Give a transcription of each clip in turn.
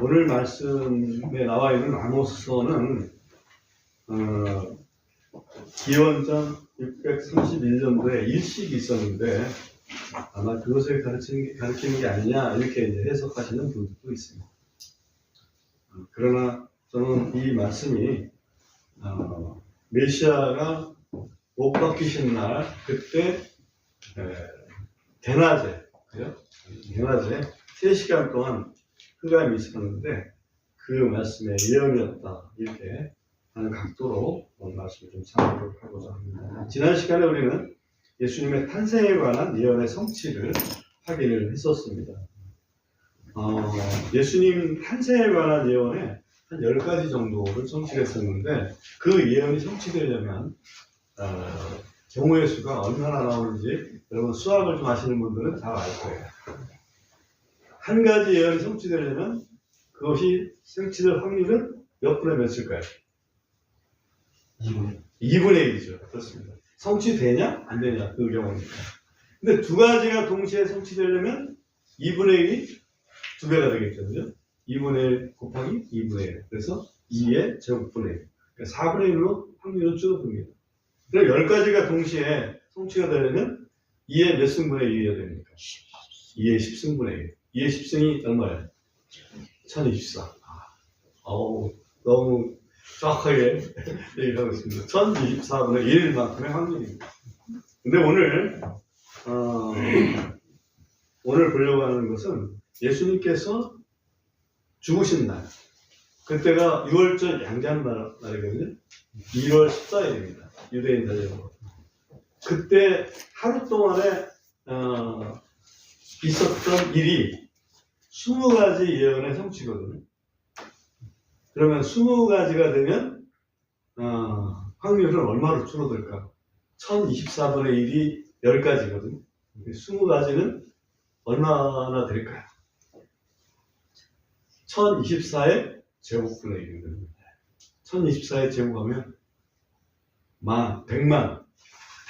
오늘 말씀에 나와 있는 아모스서는 기원전 631년도에 일식이 있었는데 아마 그것을 가르치는 게 아니냐 이렇게 이제 해석하시는 분들도 있습니다. 그러나 저는 이 말씀이 메시아가 못 박히신 날 그때 대낮에 3시간 동안 흑암이 있었는데 그 말씀의 예언이었다 이렇게 하는 각도로 오늘 말씀을 좀 참고를 하고자 합니다. 지난 시간에 우리는 예수님의 탄생에 관한 예언의 성취를 확인을 했었습니다. 예수님 탄생에 관한 예언에 한 10가지 정도를 성취했었는데 그 예언이 성취되려면 경우의 수가 얼마나 나오는지 여러분 수학을 좀 아시는 분들은 잘 알 거예요. 한 가지 예언이 성취되려면 그것이 성취될 확률은 몇 분의 몇일까요? 2분의 1이죠. 그렇습니다. 성취되냐? 안 되냐? 그 경우니까. 근데 두 가지가 동시에 성취되려면 2분의 1이 2배가 되겠죠. 그죠? 2분의 1 곱하기 2분의 1. 그래서 2의 제곱분의 1. 그러니까 4분의 1로 확률은 줄어듭니다. 그럼 10가지가 동시에 성취가 되려면 2의 몇 승분의 1이어야 됩니까? 2의 10승분의 1. 2의 10승이 얼마예요? 1024. 너무 정확하게 얘기하고 있습니다. 1024분의 1만큼의 확률입니다. 근데 오늘 보려고 하는 것은 예수님께서 죽으신 날, 그때가 6월절 양자는 날이거든요. 1월 14일입니다. 유대인들로. 그때 하루 동안에 있었던 일이 20가지 예언의 성취거든요. 그러면 20가지가 되면 확률은 얼마로 줄어들까? 1024분의 1이 10가지거든요. 20가지는 얼마나 될까요? 1024의 제곱분의 1입니다. 1024의 제곱하면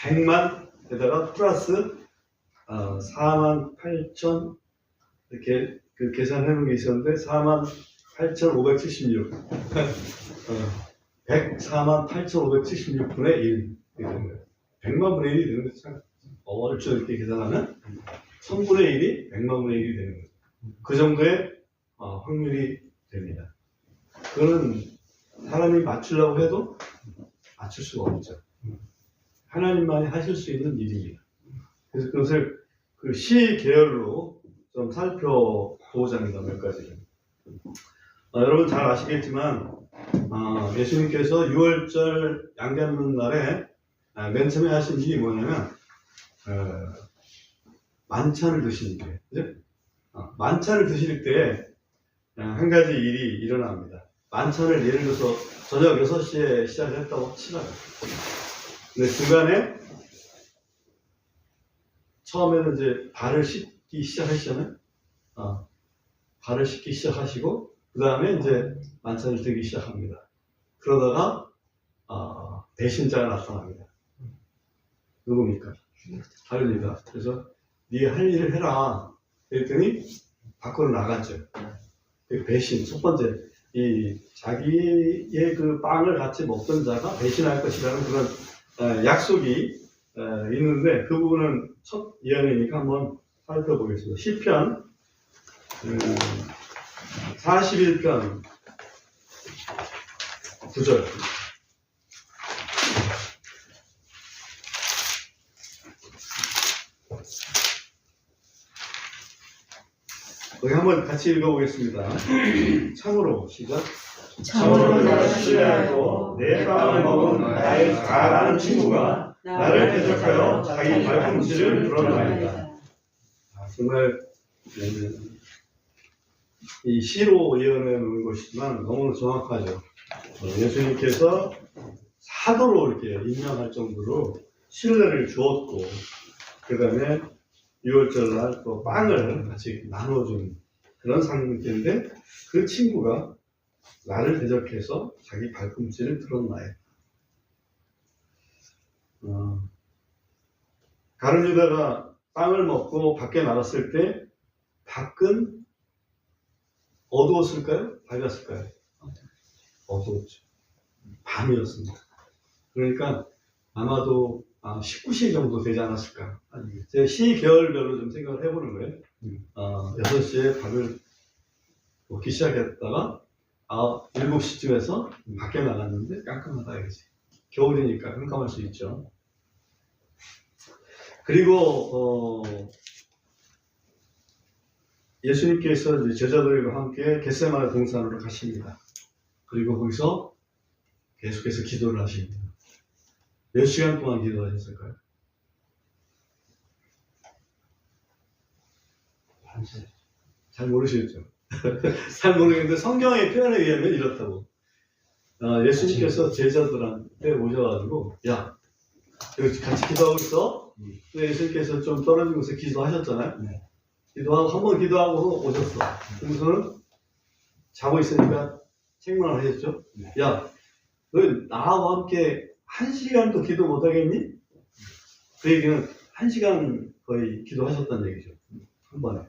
100만에다가 플러스 48,000 이렇게 그 계산해 놓은 게 있었는데 48,576 104만8,576분의 1이 되는 거예요. 100만 분의 1이 되는 거죠. 얼추 이렇게 계산하면 1000분의 1이 100만 분의 1이 되는 거예요. 그 정도의 확률이 됩니다. 그거는 사람이 맞추려고 해도 맞출 수가 없죠. 하나님만이 하실 수 있는 일입니다. 그래서 그것을 그 시 계열로 좀 살펴보고자 합니다. 몇 가지를. 여러분 잘 아시겠지만 예수님께서 6월절 양자는 날에 맨 처음에 하신 일이 뭐냐면 만찬을 드시는 거예요. 그죠? 만찬을 드실 때 한 가지 일이 일어납니다. 만찬을 예를 들어서 저녁 6시에 시작을 했다고 치라요. 근데 중간에 처음에는 이제 발을 씻기 시작하시잖아요. 발을 씻기 시작하시고 그 다음에 이제 만찬을 드기 시작합니다. 그러다가 배신자가 나타납니다. 누굽니까? 할리다. 그래서 네 할 일을 해라. 그랬더니 밖으로 나갔죠. 배신, 첫 번째, 이 자기의 그 빵을 같이 먹던 자가 배신할 것이라는 그런 약속이 있는데 그 부분은 첫 예언이니까 한번 살펴보겠습니다. 시편 41편 9절. 여기 한번 같이 읽어보겠습니다. 참으로 시작. 참으로 내가 신뢰하고 내 빵을 먹은 나의 잘 아는 친구가 나를 대적하여 자기 발꿈치를 드러나이다. 정말 이 시로 예언해 놓은 것이지만 너무 정확하죠. 예수님께서 사도로 이렇게 임명할 정도로 신뢰를 주었고 그 다음에 6월절날 또 빵을 같이 나눠준 그런 상태인데 그 친구가 나를 대적해서 자기 발꿈치를 드러나요. 가룟 유다가 빵을 먹고 밖에 나갔을 때 밖은 어두웠을까요? 밝았을까요? 어두웠죠. 밤이었습니다. 그러니까 아마도 19시 정도 되지 않았을까. 제가 시 계열별로 좀 생각을 해보는 거예요. 6시에 밥을 먹기 시작했다가 7시쯤에서 밖에 나갔는데 깜깜하다 이거지. 겨울이니까 깜깜할 수 있죠. 그리고 예수님께서 이제 제자들과 함께 겟세마네 동산으로 가십니다. 그리고 거기서 계속해서 기도를 하십니다. 몇 시간 동안 기도하셨을까요? 잘 모르시겠죠? 잘 모르겠는데 성경의 표현에 의하면 이렇다고. 예수님께서 제자들한테 오셔가지고, 야, 여기 같이 기도하고 있어? 예수님께서 좀 떨어진 곳에 기도하셨잖아요? 네. 기도하고, 한 번 기도하고 오셨어. 그래서는 자고 있으니까 책망을 하셨죠? 네. 야, 너 나와 함께 1시간도 기도 못하겠니? 그 얘기는 1시간 거의 기도하셨다는 얘기죠. 한 번에.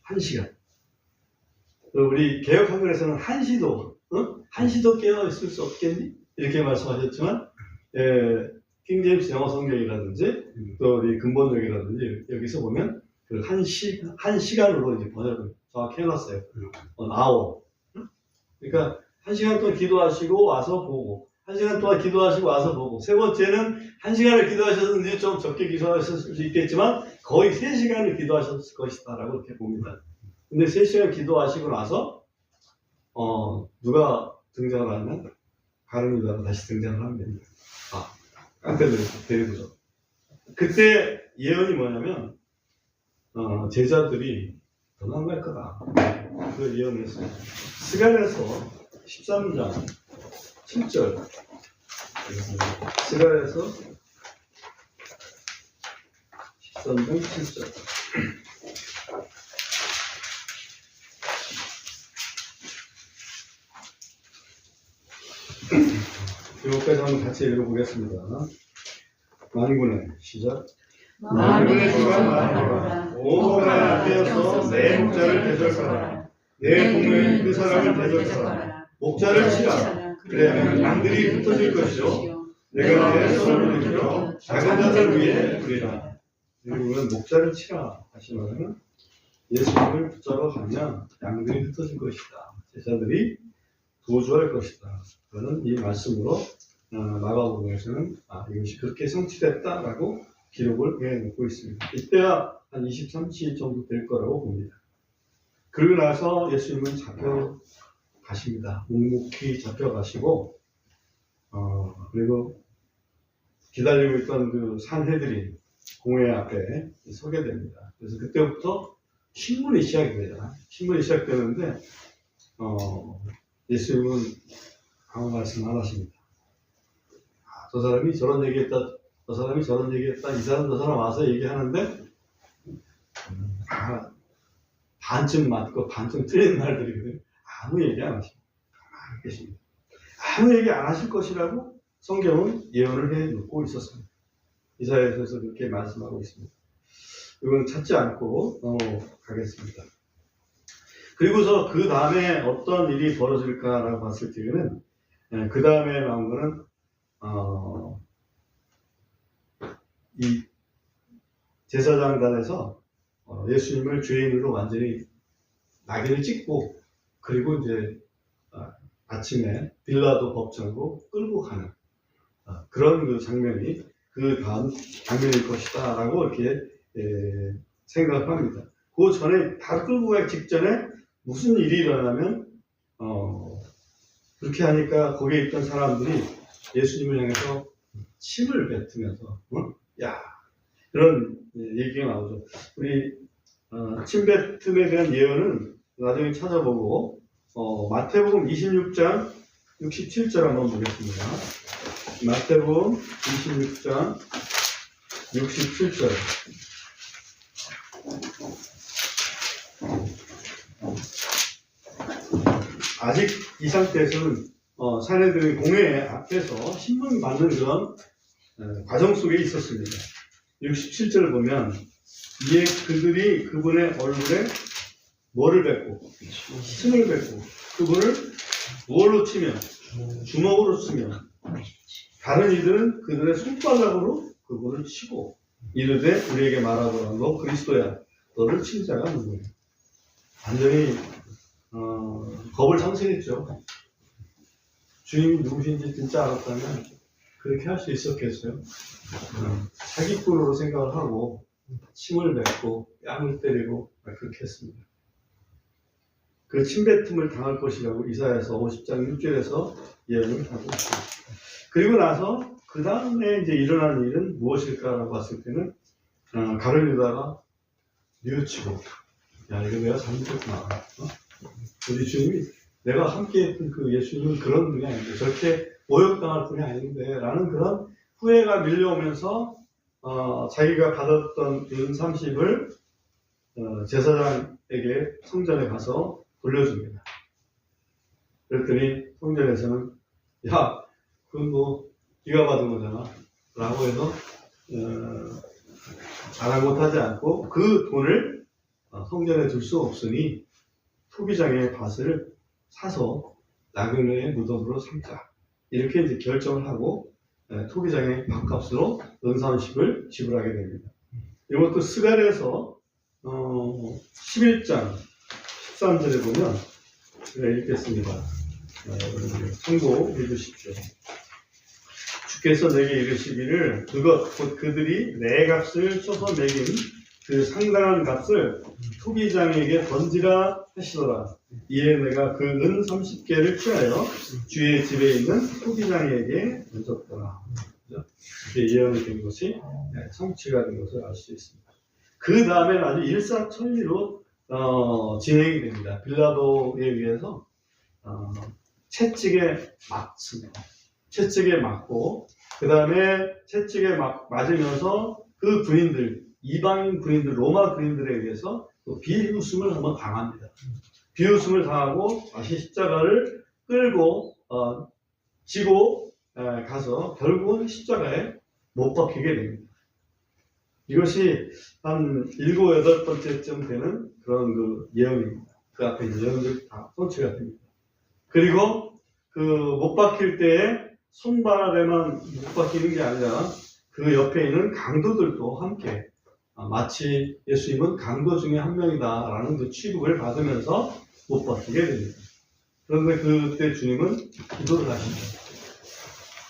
1시간. 우리 개혁한글에서는 1시도, 어? 1시도 깨어있을 수 없겠니? 이렇게 말씀하셨지만, 킹제임스 영어 성경이라든지, 또 우리 근본적이라든지, 여기서 보면, 그 1시간으로 이제 번역을 정확히 해놨어요. hour. 그러니까, 1시간 동안 기도하시고 와서 보고, 1시간 동안 기도하시고 와서 보고, 세 번째는 1시간을 기도하셨는지 좀 적게 기도하셨을 수 있겠지만, 거의 3시간을 기도하셨을 것이다. 라고 이렇게 봅니다. 근데 3시간 기도하시고 나서, 누가 등장을 하면, 가룟 유다가 다시 등장을 합니다. 깡패들 데리고서. 그때 예언이 뭐냐면, 제자들이 도망갈 거다. 그 예언을 했어요. 스가랴서 13장 7절. 스가랴서 13장 7절. 여기까지 한번 같이 읽어보겠습니다. 만군의 시작. 만군의 주가 말하노라. 오호가 되어서 내 목자를 대적하라. 내 공을 그 사람을 대적하라. 목자를 치라. 그래야만 양들이 흩어질 것이요. 내가 내 손을 들여 작은 자들 위에 두리라. 여러분 목자를 치라 하시면 예수님을 붙잡아 가면 양들이 흩어질 것이다. 제자들이 도주할 것이다. 그는 이 말씀으로 마가복음에서는 이것이 그렇게 성취됐다라고 기록을 해놓고 있습니다. 이때가 한 23시 정도 될 거라고 봅니다. 그러고 나서 예수님은 잡혀가십니다. 묵묵히 잡혀가시고 그리고 기다리고 있던 그 산헤드린 공회 앞에 서게 됩니다. 그래서 그때부터 신문이 시작이 되잖아요. 신문이 시작되는데 예수님은 아무 말씀 안 하십니다. 저 사람이 저런 얘기했다, 저 사람이 저런 얘기했다, 이 사람 저 사람 와서 얘기하는데 반쯤 맞고 반쯤 틀린 말들이거든요. 아무 얘기 안 하십니다. 가만히 계십니다. 아무 얘기 안 하실 것이라고 성경은 예언을 해놓고 있었습니다. 이사야서에서 그렇게 말씀하고 있습니다. 이건 찾지 않고 가겠습니다. 그리고서 그 다음에 어떤 일이 벌어질까라고 봤을 때는 그 다음에 나온 거는 이 제사장단에서 예수님을 죄인으로 완전히 낙인을 찍고 그리고 이제 아침에 빌라도 법정으로 끌고 가는 그런 그 장면이 그 다음 장면일 것이다 라고 이렇게 생각합니다. 그 전에 다 끌고 가기 직전에 무슨 일이 일어나면 그렇게 하니까 거기에 있던 사람들이 예수님을 향해서 침을 뱉으면서 야 그런 얘기가 나오죠. 우리 침 뱉음에 대한 예언은 나중에 찾아보고 마태복음 26장 67절 한번 보겠습니다. 마태복음 26장 67절. 아직 이 상태에서는 사내들의 공회 앞에서 신문 받는 그런 과정 속에 있었습니다. 67절을 보면 이에 그들이 그분의 얼굴에 뭐를 뱉고? 침을 뱉고. 그분을 무엇로 치면? 주먹으로 치면. 다른 이들은 그들의 손바닥으로 그분을 치고 이르되 우리에게 말하거라. 너 그리스도야. 너를 친 자가 누구냐? 완전히 겁을 상실했죠. 주님이 누구신지 진짜 알았다면 그렇게 할 수 있었겠어요? 사기꾼으로 생각을 하고 침을 뱉고 뺨을 때리고 그렇게 했습니다. 그 침뱉음을 당할 것이라고 이사야서 50장 6절에서 예언을 하고 있습니다. 그리고 나서 그 다음에 이제 일어난 일은 무엇일까라고 봤을 때는 가룟 유다가 뉘우치고 야 이거 내가 잘못했구나. 우리 주님이 내가 함께했던 그 예수님은 그런 분이 아닌데 저렇게 모욕당할 분이 아닌데 라는 그런 후회가 밀려오면서 자기가 받았던 은 30을 제사장에게 성전에 가서 돌려줍니다. 그랬더니 성전에서는 야 그건 뭐 네가 받은 거잖아 라고 해서 아랑곳하지 않고 그 돈을 성전에 둘 수 없으니 토기장의 밭을 사서 나그네의 무덤으로 삼자 이렇게 이제 결정을 하고 토기장의 밭값으로 은 30을 지불하게 됩니다. 이것도 스갈에서 11장 13절에 보면 제가 읽겠습니다. 참고 읽으십시오. 주께서 내게 이르시기를 그것 곧 그들이 내 값을 쳐서 매긴 그 상당한 값을 토기장에게 던지라 하시더라. 이에 내가 그 은 30개를 취하여 주의 집에 있는 토기장에게 던졌더라. 이렇게 예언이 된 것이 성취가 된 것을 알 수 있습니다. 그 다음에는 아주 일사천리로 진행이 됩니다. 빌라도에 의해서 채찍에 맞습니다. 채찍에 맞고 그 다음에 채찍에 맞으면서 그 군인들 이방인 군인들 로마 군인들에 의해서 또 비웃음을 한번 당합니다. 비웃음을 당하고 다시 십자가를 끌고 지고 가서 결국은 십자가에 못 박히게 됩니다. 이것이 한 7, 8번째쯤 되는 그런 그 예언입니다. 그 앞에 예언들이 다 성취가 됩니다. 그리고 그 못 박힐 때에 손바닥에만 못 박히는 게 아니라 그 옆에 있는 강도들도 함께 마치 예수님은 강도 중에 한 명이다라는 그 취급을 받으면서 못 박히게 됩니다. 그런데 그때 주님은 기도를 하십니다.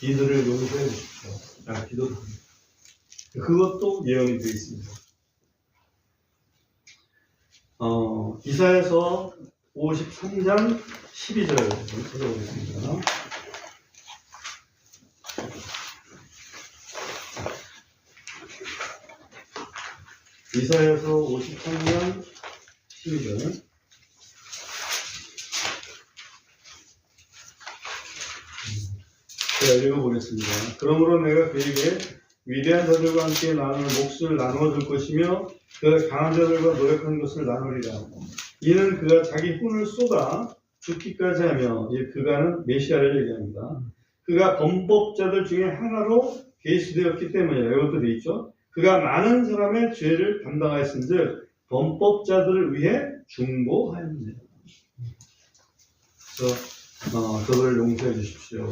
이들을 용서해 주십시오. 라는 기도를 합니다. 그것도 예언이 되어 있습니다. 이사야서 53장 12절 찾아보겠습니다. 이사야서 53장 12절 제가 읽어보겠습니다. 그러므로 내가 그에게 위대한 자들과 함께 나눌 몫을 나누어 줄 것이며 그가 강한 자들과 노력한 것을 나누리라. 이는 그가 자기 혼을 쏟아 죽기까지 하며 그가는 메시아를 얘기합니다. 그가 범법자들 중에 하나로 계수되었기 때문이에요. 이것도 돼 있죠. 그가 많은 사람의 죄를 담당하였은즉 범법자들을 위해 중보하였느니라. 그래서 저들을 용서해 주십시오.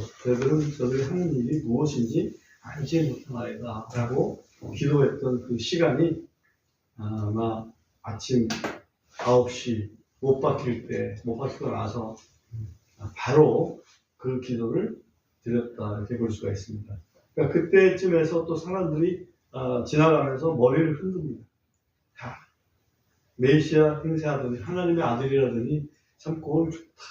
저들이 하는 일이 무엇인지 알지 못하나이다 라고 기도했던 그 시간이 아마 아침 9시 못 박히고 나서 바로 그 기도를 드렸다 이렇게 볼 수가 있습니다. 그러니까 그때쯤에서 또 사람들이 지나가면서 머리를 흔듭니다. 다 메시아 행세하더니 하나님의 아들이라더니 참 꼴 좋다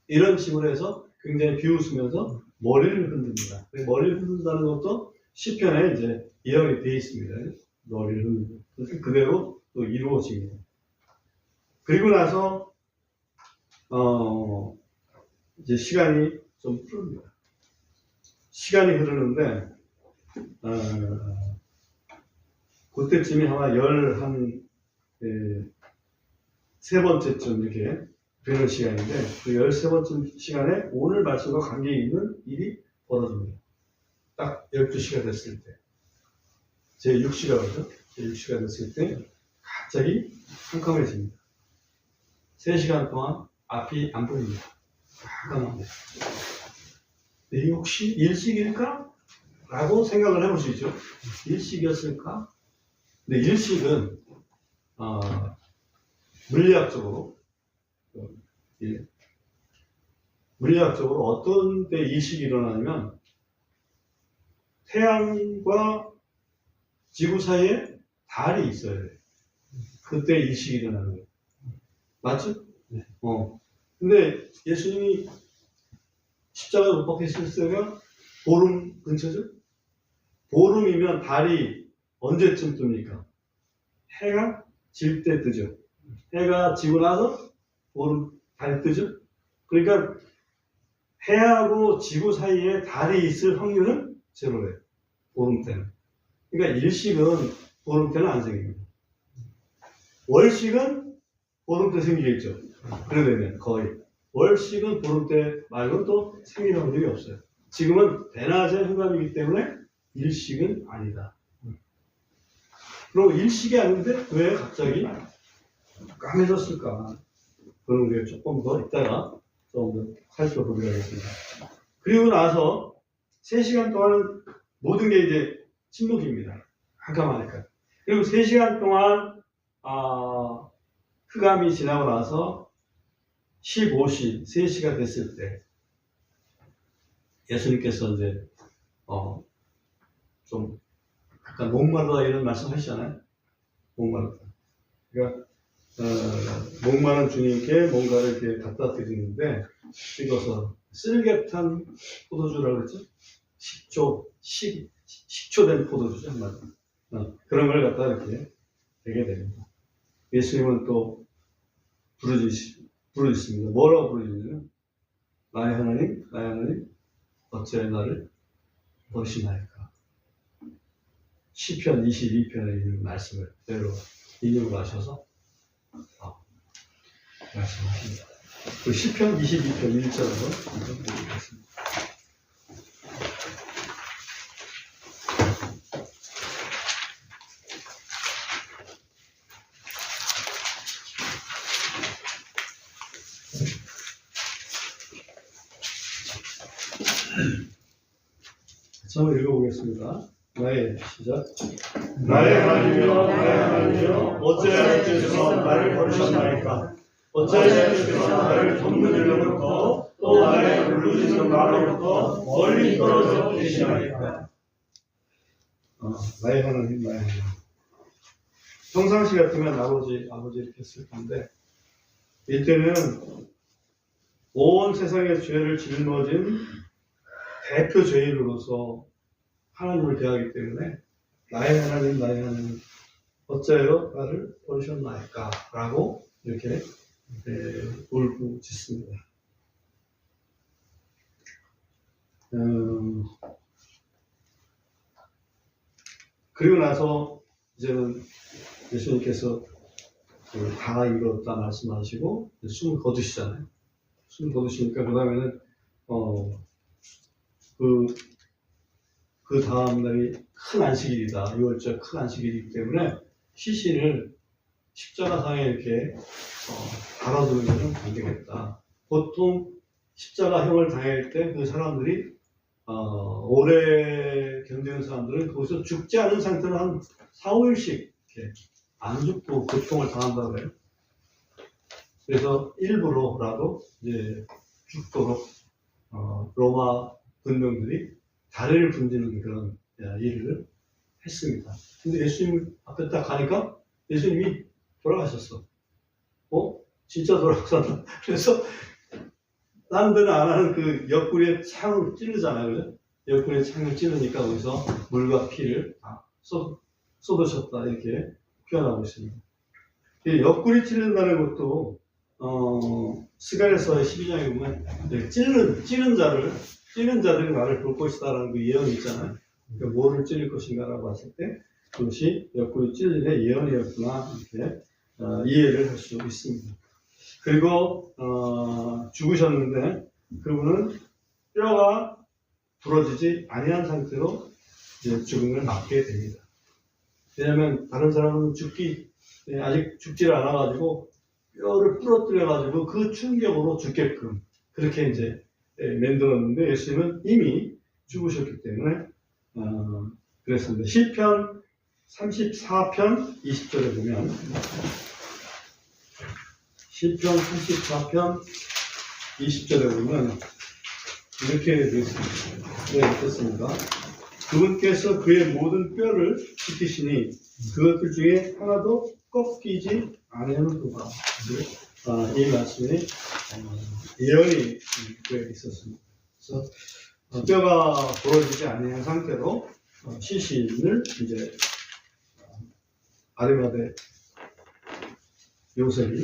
이런 식으로 해서 굉장히 비웃으면서 머리를 흔듭니다. 머리를 흔든다는 것도 시편에 이제 예언이 되어 있습니다. 머리를 흔듭니다. 그대로 또 이루어집니다. 그리고 나서 이제 시간이 좀 흐릅니다. 시간이 흐르는데 그때쯤이 아마 13번째쯤 이렇게 되는 시간인데 그 13번째 시간에 오늘 말씀과 관계 있는 일이 벌어집니다. 딱 12시가 됐을 때 제 6시가 됐을 때 갑자기 캄캄해집니다. 3시간 동안 앞이 안 보입니다. 깜깜한데. 이게 혹시 일식일까? 라고 생각을 해볼 수 있죠. 일식이었을까? 근데 일식은 물리학적으로 어떤 때 일식이 일어나냐면 태양과 지구 사이에 달이 있어야 돼. 그때 일식이 일어나는 거예요. 맞죠? 네. 근데 예수님이 십자가에 못 박히실 때가 보름 근처죠? 보름이면 달이 언제쯤 뜹니까? 해가 질 때 뜨죠. 해가 지고 나서 보름, 달이 뜨죠? 그러니까 해하고 지구 사이에 달이 있을 확률은 제로래요. 보름 때는. 그러니까 일식은 보름 때는 안 생깁니다. 월식은 보름 때 생기겠죠. 그러려면 거의. 월식은 보름 때 말고는 또 생기는 확률이 없어요. 지금은 대낮의 흑암이기 때문에 일식은 아니다. 그럼 일식이 아닌데 왜 갑자기 까매졌을까? 그런 게 조금 더 이따가 좀 더 살펴보도록 하겠습니다. 그리고 나서 3시간 동안은 모든 게 이제 침묵입니다. 깜깜하니까. 그리고 3시간 동안 흑암이 지나고 나서 15시, 3시가 됐을 때 예수님께서 이제 좀 약간 목마르다 이런 말씀 하시잖아요. 목마르다. 그러니까 목마른 주님께 뭔가를 이렇게 갖다 드리는데 이것은 쓸개탄 포도주라고 그랬죠? 식초된 포도주죠, 한마디로. 그런 걸 갖다 이렇게 되게 됩니다. 예수님은 또 부르짖습니다. 뭐라고 부르짖냐면 나의 하나님, 나의 하나님, 어찌하여 나를 버리시나이까. 시편 22편에 있는 말씀을 그대로 인용을 하셔서 말씀하십니다. 그 시편 22편 1절로 읽어보겠습니다. 처음 읽어보겠습니다. 시작. 나의 하나님이여 나의 하나님이여 어찌하여 주께서 나를 버리셨나이까. 어찌하여 주께서 나를 전문으로부터 또 나의 울부짖는 말로부터 멀리 떨어져 계시나이까. 나의 하나님, 나의 하나님. 평상시 같으면 아버지 이렇게 했을 텐데 이때는 온 세상의 죄를 짊어진 대표 죄인으로서 하나님을 대하기 때문에 나의 하나님, 나의 하나님, 어찌하여 나를 버리셨나이까? 라고 이렇게 울부짖습니다. 그리고 나서 이제는 예수님께서 다 이뤘다 말씀하시고 숨을 거두시잖아요. 숨을 거두시니까 그 다음에는 그 다음 날이 큰 안식일이다. 6월절 큰 안식일이기 때문에 시신을 십자가상에 이렇게 달아두는 것은 안 되겠다. 보통 십자가형을 당할 때 그 사람들이 오래 견디는 사람들은 거기서 죽지 않은 상태로 한 4, 5일씩 이렇게 안 죽고 고통을 당한다고 해요. 그래서 일부러라도 이제 죽도록 로마 군병들이 다리를 분지는 그런 일을 했습니다. 근데 예수님 앞에 딱 가니까 예수님이 돌아가셨어. 진짜 돌아가셨나? 그래서 다른 데는 안 하는 그 옆구리에 창을 찌르잖아요. 그죠? 옆구리에 창을 찌르니까 거기서 물과 피를 다 쏟으셨다. 이렇게 표현하고 있습니다. 옆구리 찌른다는 것도, 스가랴서 12장에 보면, 찌른 자들이 나를 볼 것이다라는 그 예언이 있잖아요. 그러니까 뭐를 찌를 것인가라고 봤을 때, 그것이 옆구리 찔릴의 예언이었구나. 이렇게, 이해를 할 수 있습니다. 그리고 죽으셨는데 그분은 뼈가 부러지지 아니한 상태로 이제 죽음을 맞게 됩니다. 왜냐하면 다른 사람은 아직 죽지를 않아가지고 뼈를 부러뜨려가지고 그 충격으로 죽게끔 그렇게 이제 만들었는데 예수님은 이미 죽으셨기 때문에 그랬습니다. 시편 34편 20절에 보면 시편 34편 20절에 보면 이렇게 되어 있습니다. 그분께서 그의 모든 뼈를 지키시니 그것들 중에 하나도 꺾이지 아니하는도다. 이 말씀이 예언이 그에 있었습니다. 그래서 뼈가 부러지지 아니한 상태로 시신을 이제 아리마대 요셉이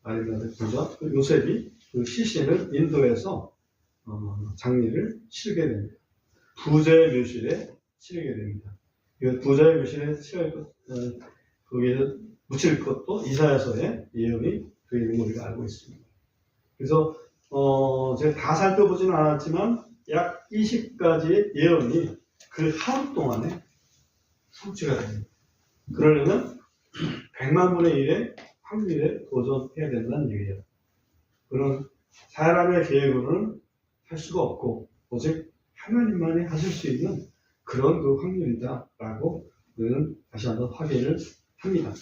아리마대 부자 요셉이 그 시신을 인도해서 장례를 치르게 됩니다. 부자의 묘실에 치르게 됩니다. 이 부자의 묘실에 거기에 묻힐 것도 이사야서의 예언이 그 있는 걸 우리가 알고 있습니다. 그래서 제가 다 살펴보지는 않았지만 약 20가지의 예언이 그 하루 동안에 성취가 됩니다. 그러려면 100만 분의 1의 확률에 도전해야 된다는 얘기예요. 그런 사람의 계획으로는 할 수가 없고 오직 하나님만이 하실 수 있는 그런 그 확률이다라고 우리는 다시 한번 확인을 합니다.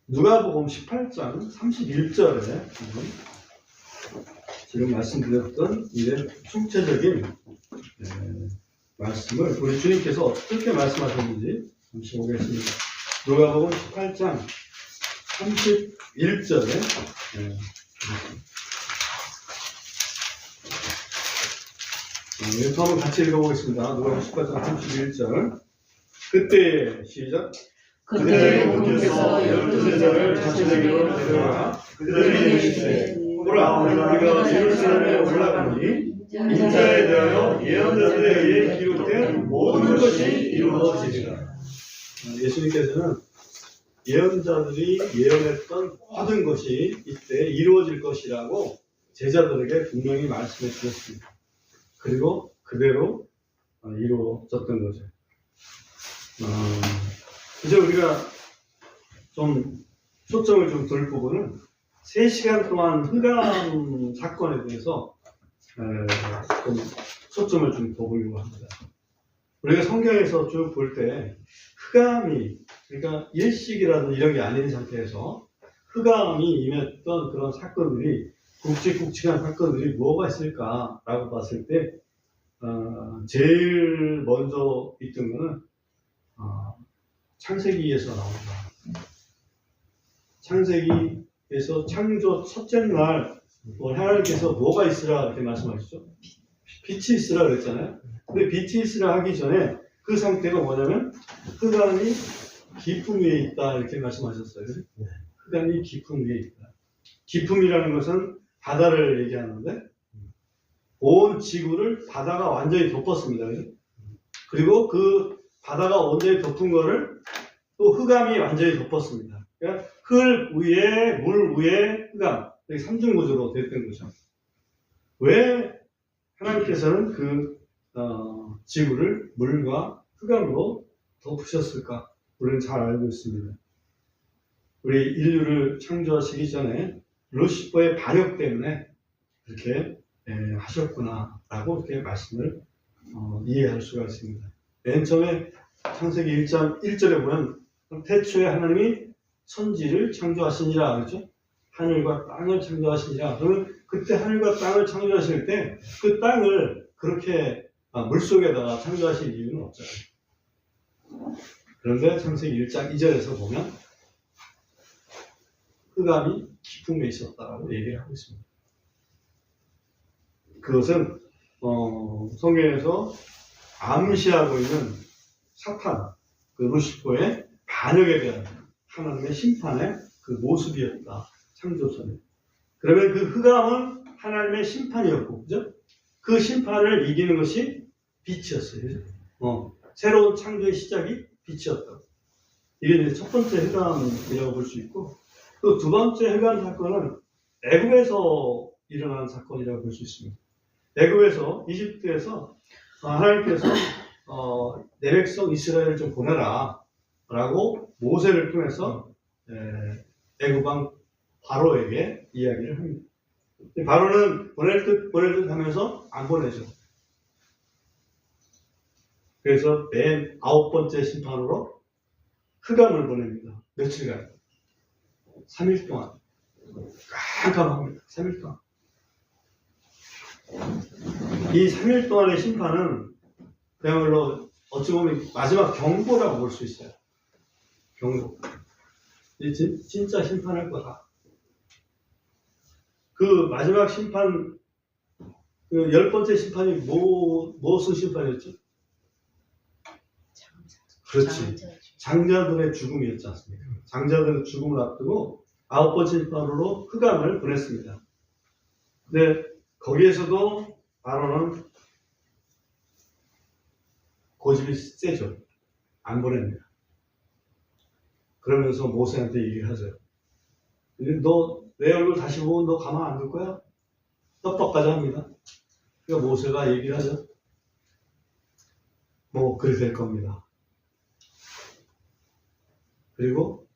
누가복음 18장 31절에 지금 말씀드렸던 이의 총체적인 말씀을 우리 주님께서 어떻게 말씀하셨는지 잠시 보겠습니다. 누가복음 18장 31절에 이거 한번 같이 읽어보겠습니다. 누가복음 18장 31절 그때 시작 그때 그분께서 12제자를 자신에게로 데려가 그들에게 이르시되 보라 우리가 예루살렘에 올라가니 인자에 대하여 예언자들에 의해 기록된 모든 것이 이루어지리라. 예수님께서는 예언자들이 예언했던 모든 것이 이때 이루어질 것이라고 제자들에게 분명히 말씀해 주셨습니다. 그리고 그대로 이루어졌던 거죠. 이제 우리가 좀 초점을 좀 둘 부분은 3시간 동안 흑암 사건에 대해서 좀 초점을 좀 더 보려고 합니다. 우리가 성경에서 쭉 볼 때 흑암이 그러니까 일식이라든 이런 게 아닌 상태에서 흑암이 임했던 그런 사건들이 굵직굵직한 사건들이 뭐가 있을까라고 봤을 때 제일 먼저 있던 거는 창세기에서 나옵니다. 창세기에서 창조 첫째 날 하나님께서 뭐가 있으라 이렇게 말씀하시죠? 빛이 있으라 그랬잖아요. 근데 빛이 있으라 하기 전에 그 상태가 뭐냐면 흑암이 깊음 위에 있다 이렇게 말씀하셨어요. 흑암이 깊음 위에 있다. 깊음이라는 것은 바다를 얘기하는데 온 지구를 바다가 완전히 덮었습니다. 그리고 그 바다가 완전히 덮은 거를 또 흑암이 완전히 덮었습니다. 그러니까 흙 위에 물 위에 흑암 이렇게 삼중구조로 됐던 거죠. 왜 하나님께서는 그 지구를 물과 흑암으로 덮으셨을까? 우리는 잘 알고 있습니다. 우리 인류를 창조하시기 전에 루시퍼의 반역 때문에 그렇게 하셨구나라고 이렇게 말씀을 이해할 수가 있습니다. 맨 처음에 창세기 1장 1절에 보면 태초에 하나님이 천지를 창조하시니라 그렇죠? 하늘과 땅을 창조하시니라. 그러면 그때 하늘과 땅을 창조하실 때 그 땅을 그렇게 물속에다가 창조하실 이유는 없잖아요. 그런데 창세기 1장 2절에서 보면 흑암이 깊음에 있었다라고 얘기를 하고 있습니다. 그것은 성경에서 암시하고 있는 사탄, 그 루시퍼의 반역에 대한 하나님의 심판의 그 모습이었다. 창조전에. 그러면 그 흑암은 하나님의 심판이었고, 그죠? 그 심판을 이기는 것이 빛이었어요. 그죠? 새로운 창조의 시작이 빛이었다. 이게 이제 첫 번째 흑암이라고 볼 수 있고, 또 두 번째 흑암 사건은 애굽에서 일어난 사건이라고 볼 수 있습니다. 애굽에서, 이집트에서 하나님께서 내 백성 이스라엘을 좀 보내라. 라고 모세를 통해서 애굽 왕 바로에게 이야기를 합니다. 바로는 보낼 듯 하면서 안 보내죠. 그래서 맨 9번째 심판으로 흑암을 보냅니다. 며칠간. 3일 동안. 깜깜합니다. 3일 동안. 이 3일 동안의 심판은 그야말로 어찌 보면 마지막 경고라고 볼 수 있어요. 경고. 이 진짜 심판할 거다. 그 마지막 심판, 그 10번째 심판이 무슨 심판이었죠? 그렇지. 장자들의 죽음이었지 않습니까? 장자들의 죽음을 앞두고 9번째 심판으로 흑암을 보냈습니다. 근데 거기에서도 바로는 고집이 세죠. 안 보냅니다. 그러면서 모세한테 얘기를 하죠. 너 내 얼굴 다시 보면 너 가만 안 둘 거야? 떡떡까지 합니다. 그러니까 모세가 얘기를 하죠. 뭐 그리 될 겁니다. 그리고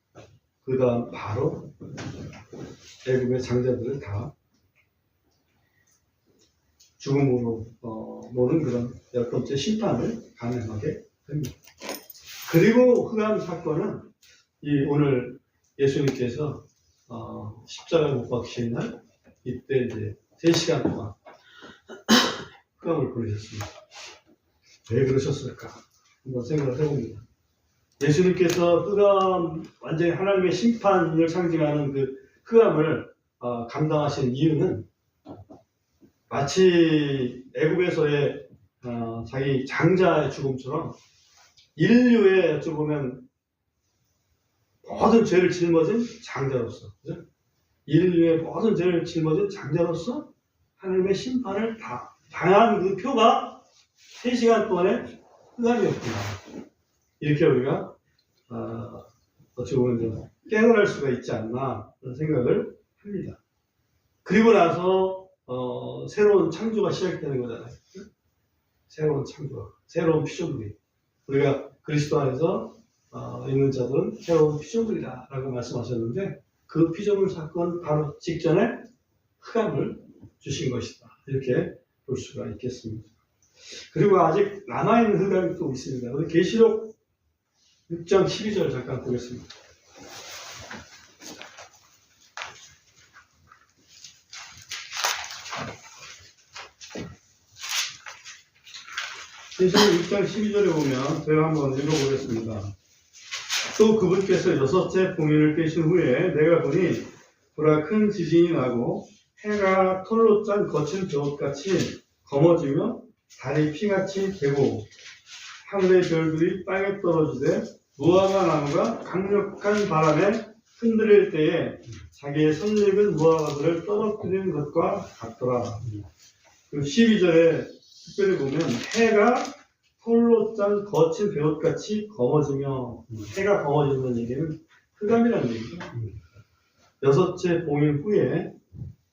그 다음 바로 애굽의 장자들을 다 죽음으로 모는 그런 10번째 심판을 감행하게 됩니다. 그리고 흑암 사건은 오늘 예수님께서 십자가에 못 박히신 날 이때 이제 3시간 동안 흑암을 보내셨습니다. 왜 그러셨을까? 한번 생각을 해봅니다. 예수님께서 흑암, 완전히 하나님의 심판을 상징하는 그 흑암을 감당하신 이유는 마치 애굽에서의 자기 장자의 죽음처럼 인류의 어찌 보면 모든 죄를 짊어진 장자로서, 그죠? 인류의 모든 죄를 짊어진 장자로서 하나님의 심판을 당한 그 표가 3시간 동안의 흑암이었구나. 이렇게 우리가 어찌 보면 좀 깨달을 수가 있지 않나 그런 생각을 합니다. 그리고 나서 새로운 창조가 시작되는 거잖아요. 새로운 창조, 새로운 피조물이. 우리가 그리스도 안에서 있는 자들은 새로운 피조물이다 라고 말씀하셨는데 그 피조물 사건 바로 직전에 흑암을 주신 것이다. 이렇게 볼 수가 있겠습니다. 그리고 아직 남아있는 흑암이 또 있습니다. 우리 계시록 6장 12절 잠깐 보겠습니다. 계시록 6장 12절에 보면 제가 한번 읽어보겠습니다. 또 그분께서 6째 봉인을 떼신 후에 내가 보니 보라 큰 지진이 나고 해가 털로 짠 거친 벼옷같이 검어지며 달이 피같이 되고 하늘의 별들이 땅에 떨어지되 무화과 나무가 강력한 바람에 흔들릴 때에 자기의 선익은 무화과들을 떨어뜨리는 것과 같더라. 그리고 12절에 특별히 보면 해가 털로 짠 거친 벼옷같이 검어지며, 해가 검어지는 얘기는 흑암이라는 얘기죠. 6째 봉인 후에,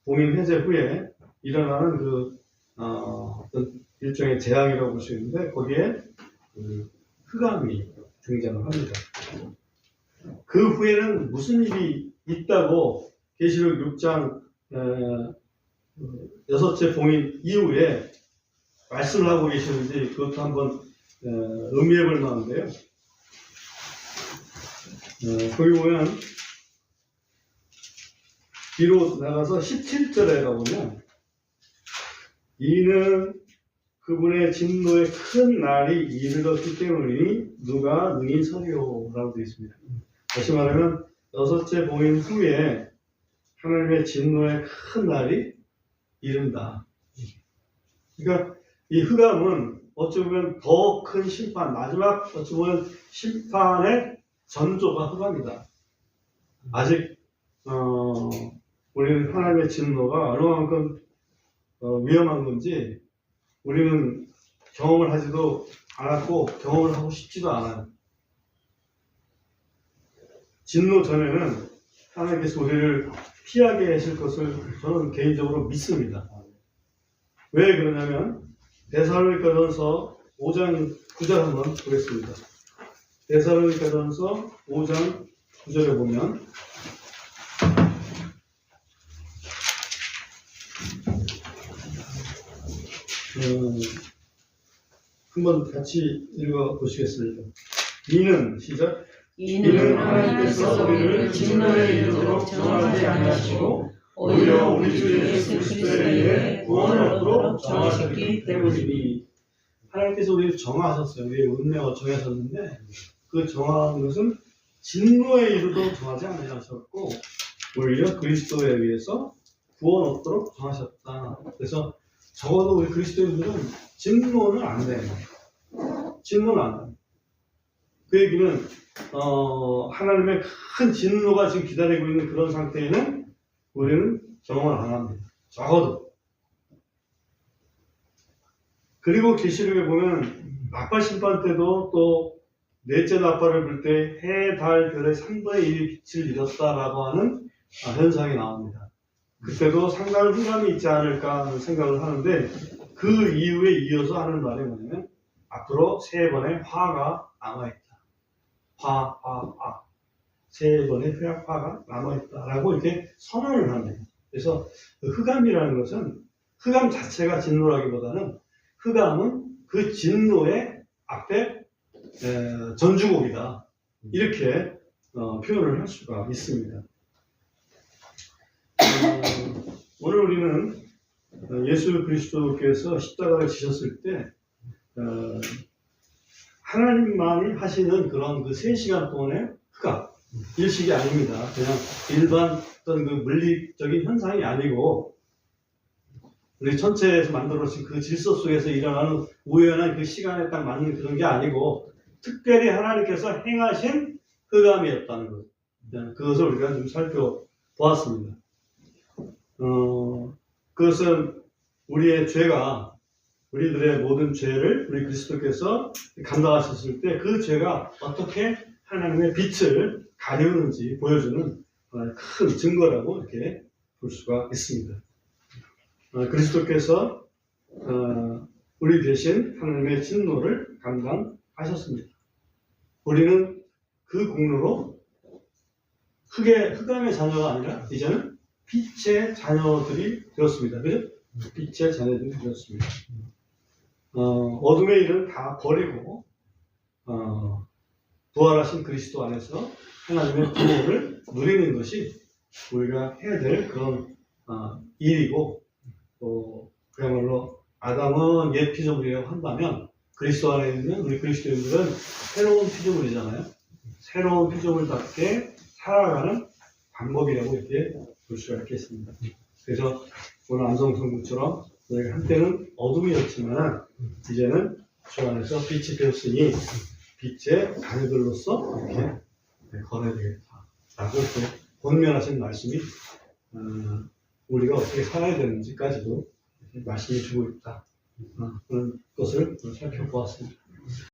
봉인 해제 후에 일어나는 어떤 일종의 재앙이라고 볼 수 있는데 거기에 흑암이 등장을 합니다. 그 후에는 무슨 일이 있다고 계시록 6장 6째 봉인 이후에 말씀을 하고 계시는지 그것도 한번 의미해 볼 만한데요. 거기 보면 뒤로 나가서 17절에 가보면 이는 그분의 진노의 큰 날이 이르렀기 때문이니 누가 능히 서리오라고 되어 있습니다. 다시 말하면 6째 봉인 후에 하나님의 진노의 큰 날이 이른다. 그러니까 이 흑암은 어찌 보면 더 큰 심판, 마지막 어찌 보면 심판의 전조가 흑암이다. 아직 우리는 하나님의 진노가 얼마만큼 위험한 건지 우리는 경험을 하지도 않았고 경험을 하고 싶지도 않아요. 진노 전에는 하나님께서 우리를 피하게 하실 것을 저는 개인적으로 믿습니다. 왜 그러냐면 데살로니가전서 5장 9절 한번 보겠습니다. 데살로니가전서 5장 9절에 보면 한번 같이 읽어 보시겠습니다. 이는 시작. 이는 하나님께서 우리를 진노에 이르도록 정하지 아니하시고 오히려 우리 주 예수 그리스도에 의해 구원을 얻도록 정하셨기 때문이니. 하나님께서 우리를 정하셨어요. 우리의 운명을 정하셨는데 그 정한 것은 진노에 이르도록 정하지 아니하셨고 오히려 그리스도에 의해서 구원 얻도록 정하셨다. 그래서 적어도 우리 그리스도인들은 진노는 안 돼요. 진노는 안 돼요. 그 얘기는 하나님의 큰 진노가 지금 기다리고 있는 그런 상태에는 우리는 경험을 안 합니다. 적어도. 그리고 계시록에 보면 나팔 심판 때도 또 넷째 나팔을 불 때 해, 달, 별의 3분의 1이 빛을 잃었다라고 하는 현상이 나옵니다. 그때도 상당한 후감이 있지 않을까 하는 생각을 하는데 그 이후에 이어서 하는 말이 뭐냐면 앞으로 3번의 화가 남아있다. 화. 3번의 화가 남아있다라고 이렇게 선언을 합니다. 그래서 그 흑암이라는 것은 흑암 자체가 진노라기보다는 흑암은 그 진노의 앞에 전주곡이다. 이렇게 표현을 할 수가 있습니다. 오늘 우리는 예수 그리스도께서 십자가를 지셨을 때 하나님만이 하시는 그런 그 3시간 동안의 흑암, 일식이 아닙니다. 그냥 일반 어떤 그 물리적인 현상이 아니고 우리 천체에서 만들어진 그 질서 속에서 일어나는 우연한 그 시간에 딱 맞는 그런 게 아니고 특별히 하나님께서 행하신 흑암이었다는 것. 그것을 우리가 좀 살펴보았습니다. 그것은 우리의 죄가 우리들의 모든 죄를 우리 그리스도께서 감당하셨을 때 그 죄가 어떻게 하나님의 빛을 가리우는지 보여주는 큰 증거라고 이렇게 볼 수가 있습니다. 그리스도께서 우리 대신 하나님의 진노를 감당하셨습니다. 우리는 그 공로로 흑암의 자녀가 아니라 이제는 빛의 자녀들이 되었습니다. 그죠? 빛의 자녀들이 되었습니다. 어둠의 일은 다 버리고 부활하신 그리스도 안에서 하나님의 구원을 누리는 것이 우리가 해야 될 그런 일이고 또 그야말로 아담은 옛 피조물이라고 한다면 그리스도 안에 있는 우리 그리스도인들은 새로운 피조물이잖아요. 새로운 피조물답게 살아가는 방법이라고 이렇게 볼 수가 있겠습니다. 그래서 오늘 안성성부처럼 우리가 한때는 어둠이었지만 이제는 주 안에서 빛이 되었으니 빛의 자녀들로서 이렇게 걸어야 되겠다라고 이렇게 권면하신 말씀이 우리가 어떻게 살아야 되는지까지도 말씀해 주고 있다. 그런 것을 살펴보았습니다.